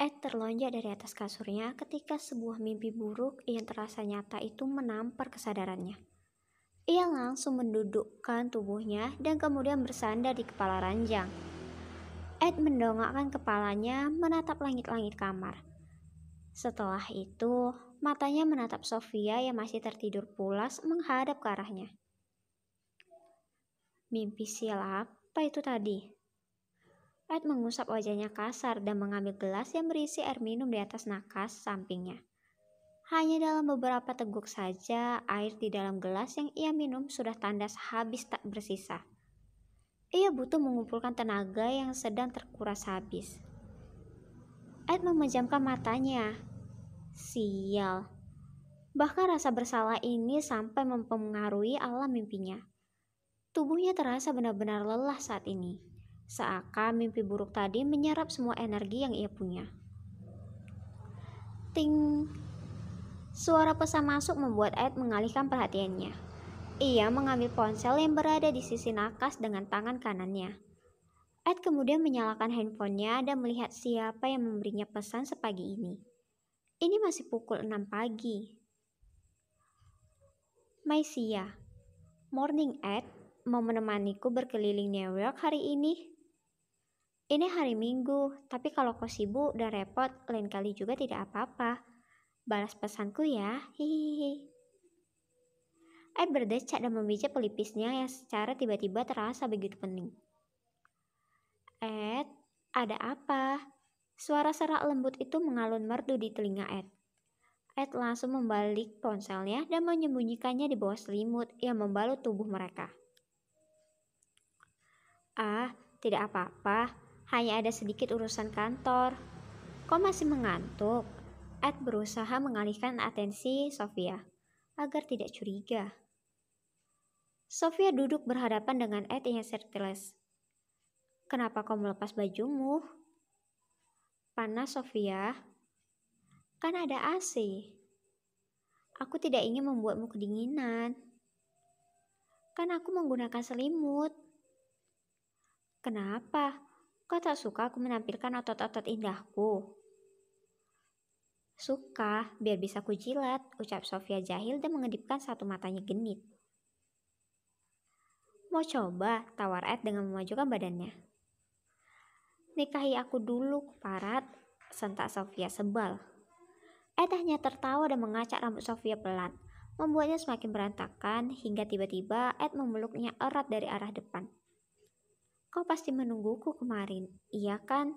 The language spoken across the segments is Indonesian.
Ed terlonjak dari atas kasurnya ketika sebuah mimpi buruk yang terasa nyata itu menampar kesadarannya. Ia langsung mendudukkan tubuhnya dan kemudian bersandar di kepala ranjang. Ed mendongakkan kepalanya menatap langit-langit kamar. Setelah itu, matanya menatap Sofia yang masih tertidur pulas menghadap ke arahnya. Mimpi sial apa itu tadi? Ed mengusap wajahnya kasar dan mengambil gelas yang berisi air minum di atas nakas sampingnya. Hanya dalam beberapa teguk saja, air di dalam gelas yang ia minum sudah tandas habis tak bersisa. Ia butuh mengumpulkan tenaga yang sedang terkuras habis. Ed memejamkan matanya. Sial. Bahkan rasa bersalah ini sampai mempengaruhi alam mimpinya. Tubuhnya terasa benar-benar lelah saat ini. Seakan mimpi buruk tadi menyerap semua energi yang ia punya. Ting. Suara pesan masuk membuat Ed mengalihkan perhatiannya. Ia mengambil ponsel yang berada di sisi nakas dengan tangan kanannya. Ed kemudian menyalakan handphonenya dan melihat siapa yang memberinya pesan sepagi ini. Ini masih pukul 6 pagi. Maisia, morning Ed, mau menemaniku berkeliling New York hari ini? Ini hari Minggu, tapi kalau kau sibuk dan repot, lain kali juga tidak apa-apa. Balas pesanku ya, hihihi. Ed berdecak dan memijat pelipisnya yang secara tiba-tiba terasa begitu pening. Ed, ada apa? Suara serak lembut itu mengalun merdu di telinga Ed. Ed langsung membalik ponselnya dan menyembunyikannya di bawah selimut yang membalut tubuh mereka. Ah, tidak apa-apa. Hanya ada sedikit urusan kantor. Kau masih mengantuk? Ed berusaha mengalihkan atensi Sofia agar tidak curiga. Sofia duduk berhadapan dengan Ed yang shirtless. Kenapa kau melepas bajumu? Panas, Sofia. Kan ada AC. Aku tidak ingin membuatmu kedinginan. Kan aku menggunakan selimut. Kenapa? Kau tak suka aku menampilkan otot-otot indahku? Suka, biar bisa kujilat, ucap Sofia jahil dan mengedipkan satu matanya genit. Mau coba, tawar Ed dengan memajukan badannya. Nikahi aku dulu, parat, sentak Sofia sebal. Ed hanya tertawa dan mengacak rambut Sofia pelan, membuatnya semakin berantakan hingga tiba-tiba Ed memeluknya erat dari arah depan. Kau pasti menungguku kemarin, iya kan?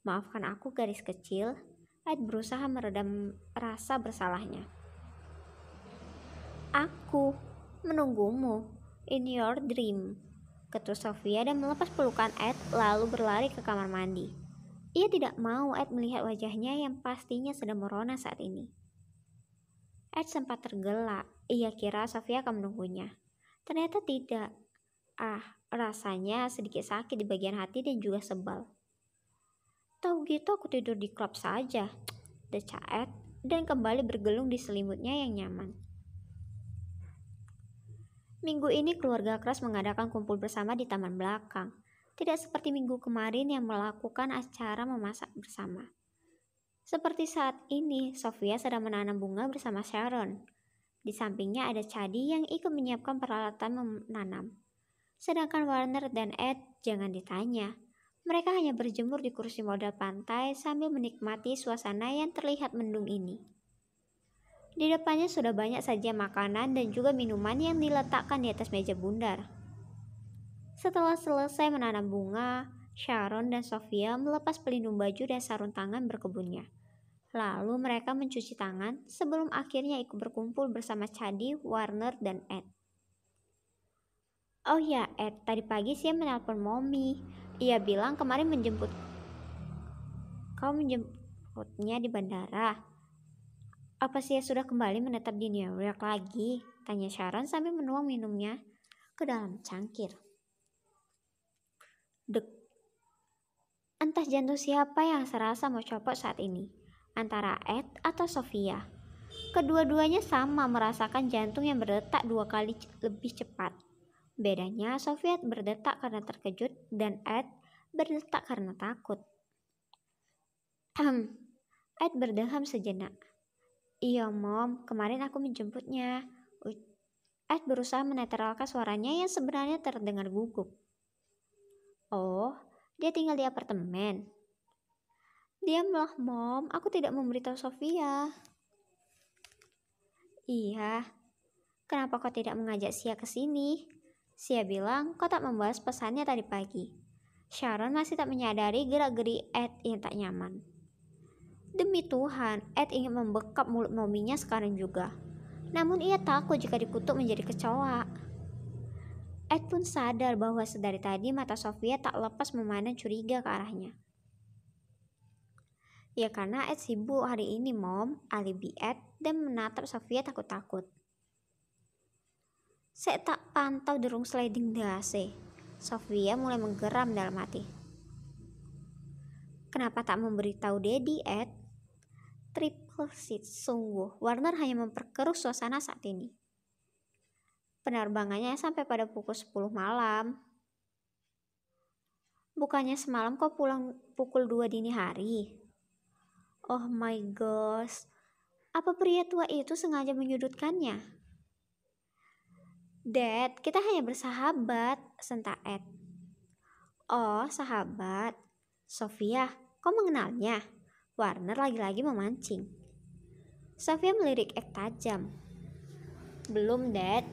Maafkan aku garis kecil. Ed berusaha meredam rasa bersalahnya. Aku menunggumu in your dream, ketus Sofia dan melepas pelukan Ed lalu berlari ke kamar mandi. Ia tidak mau Ed melihat wajahnya yang pastinya sedang merona saat ini. Ed sempat tergelak. Ia kira Sofia akan menunggunya. Ternyata tidak. Rasanya sedikit sakit di bagian hati dan juga sebal. Tahu gitu aku tidur di klub saja, decak Ed dan kembali bergelung di selimutnya yang nyaman. Minggu ini keluarga Kras mengadakan kumpul bersama di taman belakang. Tidak seperti minggu kemarin yang melakukan acara memasak bersama. Seperti saat ini, Sofia sedang menanam bunga bersama Sharon. Di sampingnya ada Chadi yang ikut menyiapkan peralatan menanam. Sedangkan Warner dan Ed, jangan ditanya. Mereka hanya berjemur di kursi model pantai sambil menikmati suasana yang terlihat mendung ini. Di depannya sudah banyak saja makanan dan juga minuman yang diletakkan di atas meja bundar. Setelah selesai menanam bunga, Sharon dan Sofia melepas pelindung baju dan sarung tangan berkebunnya. Lalu mereka mencuci tangan sebelum akhirnya ikut berkumpul bersama Chadi, Warner, dan Ed. Oh ya Ed, tadi pagi saya menelpon Mommy. Ia bilang kemarin kau menjemputnya di bandara. Apa saya sudah kembali menetap di New York lagi? Tanya Sharon sambil menuang minumnya ke dalam cangkir. Dek. Entah jantung siapa yang serasa mau copot saat ini. Antara Ed atau Sofia. Kedua-duanya sama merasakan jantung yang berdetak 2 kali lebih cepat. Bedanya Sofia berdetak karena terkejut dan Ed berdetak karena takut. Ed berdeham sejenak. Iya, Mom, kemarin aku menjemputnya. Ed berusaha menetralkan suaranya yang sebenarnya terdengar gugup. Oh, dia tinggal di apartemen. Diamlah, Mom, aku tidak memberitahu Sofia. Iya, kenapa kau tidak mengajak Sia ke sini? Sia bilang kau tak membahas pesannya tadi pagi. Sharon masih tak menyadari gerak-geri Ed yang tak nyaman. Demi Tuhan, Ed ingin membekap mulut mominya sekarang juga. Namun ia takut jika dikutuk menjadi kecoa. Ed pun sadar bahwa sedari tadi mata Sofia tak lepas memandang curiga ke arahnya. Ya karena Ed sibuk hari ini, Mom, alibi Ed dan menatap Sofia takut-takut. Saya tak pantau derung sliding dase. Sofia mulai menggeram dalam hati. Kenapa tak memberitahu Daddy, Ed? Triple seat, sungguh. Warner hanya memperkeruh suasana saat ini. Penerbangannya sampai pada pukul 10 malam. Bukannya semalam kau pulang pukul 2 dini hari? Oh my gosh, apa pria tua itu sengaja menyudutkannya? Dad, kita hanya bersahabat, sentak Ed. Oh, sahabat. Sofia, kau mengenalnya? Warner lagi-lagi memancing. Sofia melirik Ed tajam. Belum, Dad.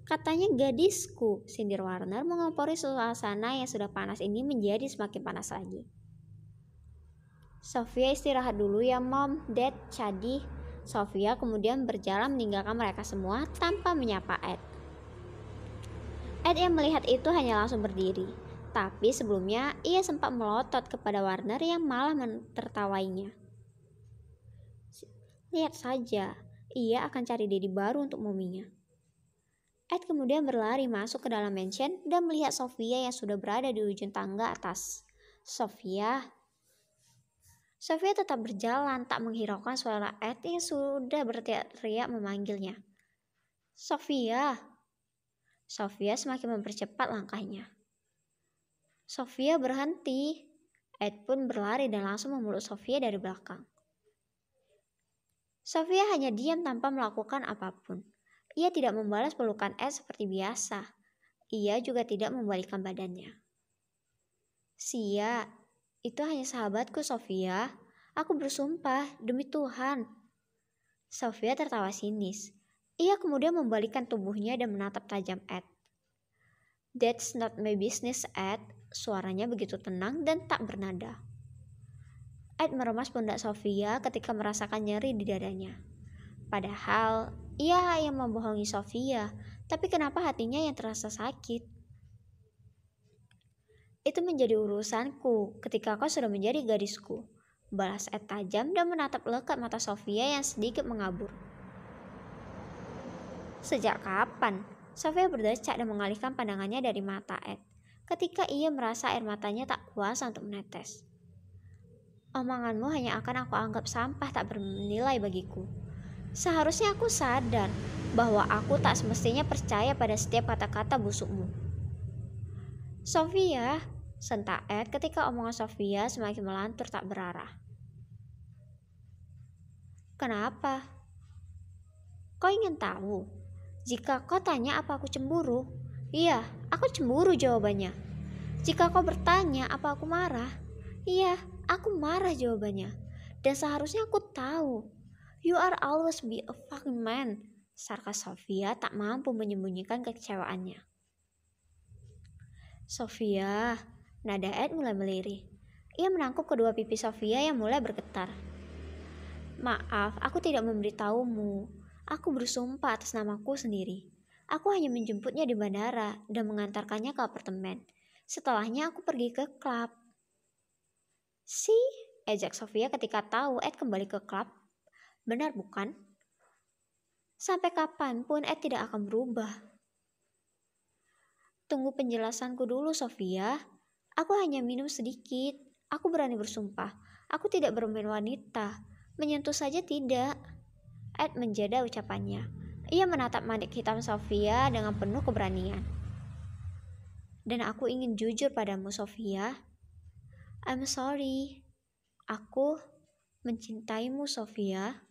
Katanya gadisku, sindir Warner mengompori suasana yang sudah panas ini menjadi semakin panas lagi. Sofia istirahat dulu ya, Mom, Dad, Cadi. Sofia kemudian berjalan meninggalkan mereka semua tanpa menyapa Ed. Ed yang melihat itu hanya langsung berdiri. Tapi sebelumnya ia sempat melotot kepada Warner yang malah menertawainya. Lihat saja, ia akan cari daddy baru untuk mominya. Ed kemudian berlari masuk ke dalam mansion dan melihat Sofia yang sudah berada di ujung tangga atas. Sofia tetap berjalan, tak menghiraukan suara Ed yang sudah berteriak-teriak memanggilnya. Sofia semakin mempercepat langkahnya. Sofia berhenti. Ed pun berlari dan langsung memeluk Sofia dari belakang. Sofia hanya diam tanpa melakukan apapun. Ia tidak membalas pelukan Ed seperti biasa. Ia juga tidak membalikkan badannya. Sia, itu hanya sahabatku, Sofia. Aku bersumpah, demi Tuhan. Sofia tertawa sinis. Ia kemudian membalikkan tubuhnya dan menatap tajam Ed. That's not my business, Ed. Suaranya begitu tenang dan tak bernada. Ed meremas pundak Sofia ketika merasakan nyeri di dadanya. Padahal, ia yang membohongi Sofia, tapi kenapa hatinya yang terasa sakit? Itu menjadi urusanku ketika kau sudah menjadi gadisku. Balas Ed tajam dan menatap lekat mata Sofia yang sedikit mengabur. Sejak kapan? Sofia berdecak dan mengalihkan pandangannya dari mata Ed ketika ia merasa air matanya tak kuasa untuk menetes. Omonganmu hanya akan aku anggap sampah tak bernilai bagiku. Seharusnya aku sadar bahwa aku tak semestinya percaya pada setiap kata-kata busukmu. Sofia, sentak Ed ketika omongan Sofia semakin melantur tak berarah. Kenapa? Kau ingin tahu? Jika kau tanya apa aku cemburu? Iya, aku cemburu jawabannya. Jika kau bertanya apa aku marah? Iya, aku marah jawabannya. Dan seharusnya aku tahu. You are always be a fucking man. Sarkas Sofia tak mampu menyembunyikan kekecewaannya. Sofia, nada Ed mulai melirih. Ia menangkup kedua pipi Sofia yang mulai bergetar. Maaf, aku tidak memberitahumu. Aku bersumpah atas namaku sendiri. Aku hanya menjemputnya di bandara dan mengantarkannya ke apartemen. Setelahnya aku pergi ke klub. Ejak Sofia ketika tahu Ed kembali ke klub. Benar bukan? Sampai kapanpun Ed tidak akan berubah. Tunggu penjelasanku dulu, Sofia. Aku hanya minum sedikit. Aku berani bersumpah. Aku tidak bermain wanita. Menyentuh saja tidak. Ed menjeda ucapannya. Ia menatap manik hitam Sofia dengan penuh keberanian. Dan aku ingin jujur padamu, Sofia. I'm sorry. Aku mencintaimu, Sofia.